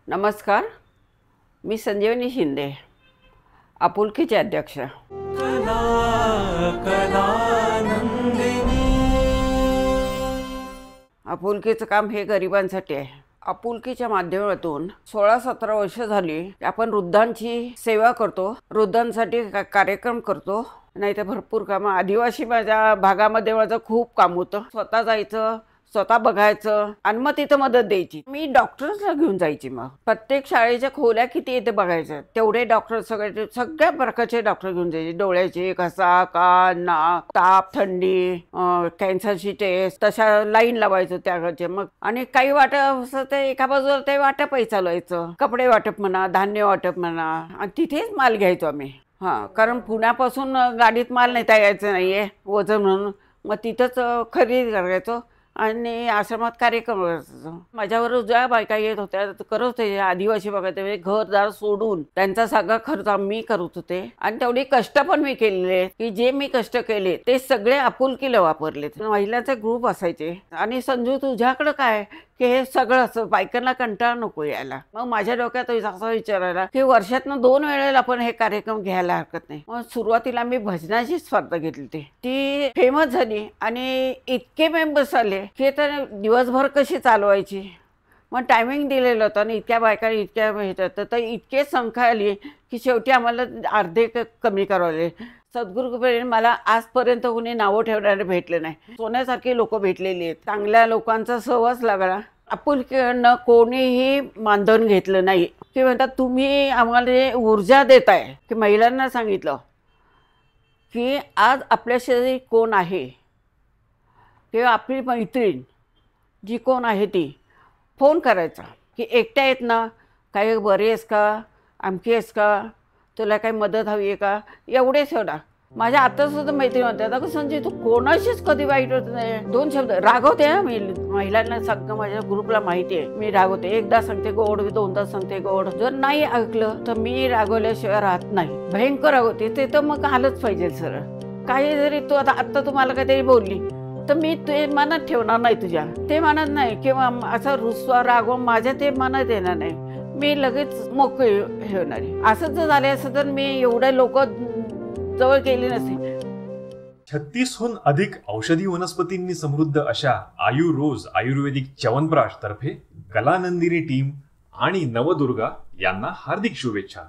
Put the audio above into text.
नमस्कार, मी संजीवनी शिंदे, आपुलकीचे अध्यक्ष। आपुलकीचं काम हे गरिबांसाठी आहे। आपुलकीच्या माध्यमातून 16-17 वर्ष झाली आपण वृद्धांची सेवा करतो, वृद्धांसाठी कार्यक्रम करतो। नाही तर भरपूर काम आदिवासी माझ्या भागामध्ये माझं खूप काम होतं। स्वतः जायचं, स्वतः बघायचं आणि मग तिथं मदत द्यायची। मी डॉक्टरला घेऊन जायची। मग प्रत्येक शाळेच्या खोल्या किती येते बघायचं, तेवढे डॉक्टर सगळ्या प्रकारचे डॉक्टर घेऊन जायचे। डोळ्याचे, घसा, कान, नाक, ताप, थंडी, कॅन्सरची टेस्ट, तशा लाईन लावायचं त्याचे। मग आणि काही वाटप असं ते एका बाजूला ते वाटपही चालवायचं, कपडे वाटप म्हणा, धान्य वाटप म्हणा, आणि तिथेच माल घ्यायचो आम्ही। कारण पुण्यापासून गाडीत माल नेता यायचं नाहीये वजन म्हणून, मग तिथंच खरेदी करायचो आणि आश्रमात कार्यक्रम करायचो। माझ्यावर ज्या बायका येत होत्या करत होते आदिवासी बघायचे, घरदार सोडून त्यांचा सगळा खर्च मी करत होते। आणि तेवढे कष्ट पण मी केलेले की जे मी कष्ट केले ते सगळे आपुलकीला वापरले। महिलांचे ग्रुप असायचे आणि संजू तुझ्याकडे काय की हे सगळं असं बायकांना कंटाळा नको यायला। मग माझ्या डोक्यात असा विचारायला की वर्षातनं 2 वेळेला आपण हे कार्यक्रम घ्यायला हरकत नाही। मग सुरुवातीला मी भजनाची स्पर्धा घेतली, ती फेमस झाली आणि इतके मेंबर्स आले की तर दिवसभर कशी चालवायची। मग टायमिंग दिलेलं होतं आणि इतक्या बायका इतक्या भेटत तर इतके संख्या आली की शेवटी आम्हाला अर्धे कमी करावले। सद्गुरूकडे मला आजपर्यंत कोणी नावं ठेवणारे भेटले नाही। सोन्यासारखे लोक भेटलेली आहेत, चांगल्या लोकांचा सहवास लागला। आपुलकीनं कोणीही मानधन घेतलं नाही की म्हणतात तुम्ही आम्हाला ऊर्जा देताय। की महिलांना सांगितलं की आज आपल्या शेजारी कोण आहे किंवा आपली मैत्रीण जी कोण आहे ती फोन करायचा की एकट्या आहेत ना, काही बरे आहेस का, आमकी आहेस का, तुला काही मदत हवी आहे का, एवढेच एवढा। माझ्या आता सुद्धा मैत्रीण होत्या, अगं संजय तू कोणाशीच कधी वाईट होत नाही, 2 शब्द रागवते। मी महिलांना सगळं माझ्या ग्रुपला माहिती आहे, मी रागवते। एकदा सांगते गोड, 2दा सांगते गोड। जर नाही ऐकलं तर मी रागवल्याशिवाय राहत नाही, भयंकर रागवते। ते तर मग आलंच पाहिजे सरळ। काही जरी तू आता तुम्हाला काहीतरी बोलली तर मी ते मनात ठेवणार नाही, तुझ्या ते मनात नाही, किंवा असं रुसवा रागव माझ्या ते मनात येणार नाही, मी लगेच मोकळी होणार आहे। असं जर झालं असं तर मी एवढे लोक जवळ केली नसती। 36हून अधिक औषधी वनस्पतींनी समृद्ध अशा आयुरोज आयुर्वेदिक च्यवनप्राश तर्फे कलानंदिनी टीम आणि नवदुर्गा यांना हार्दिक शुभेच्छा।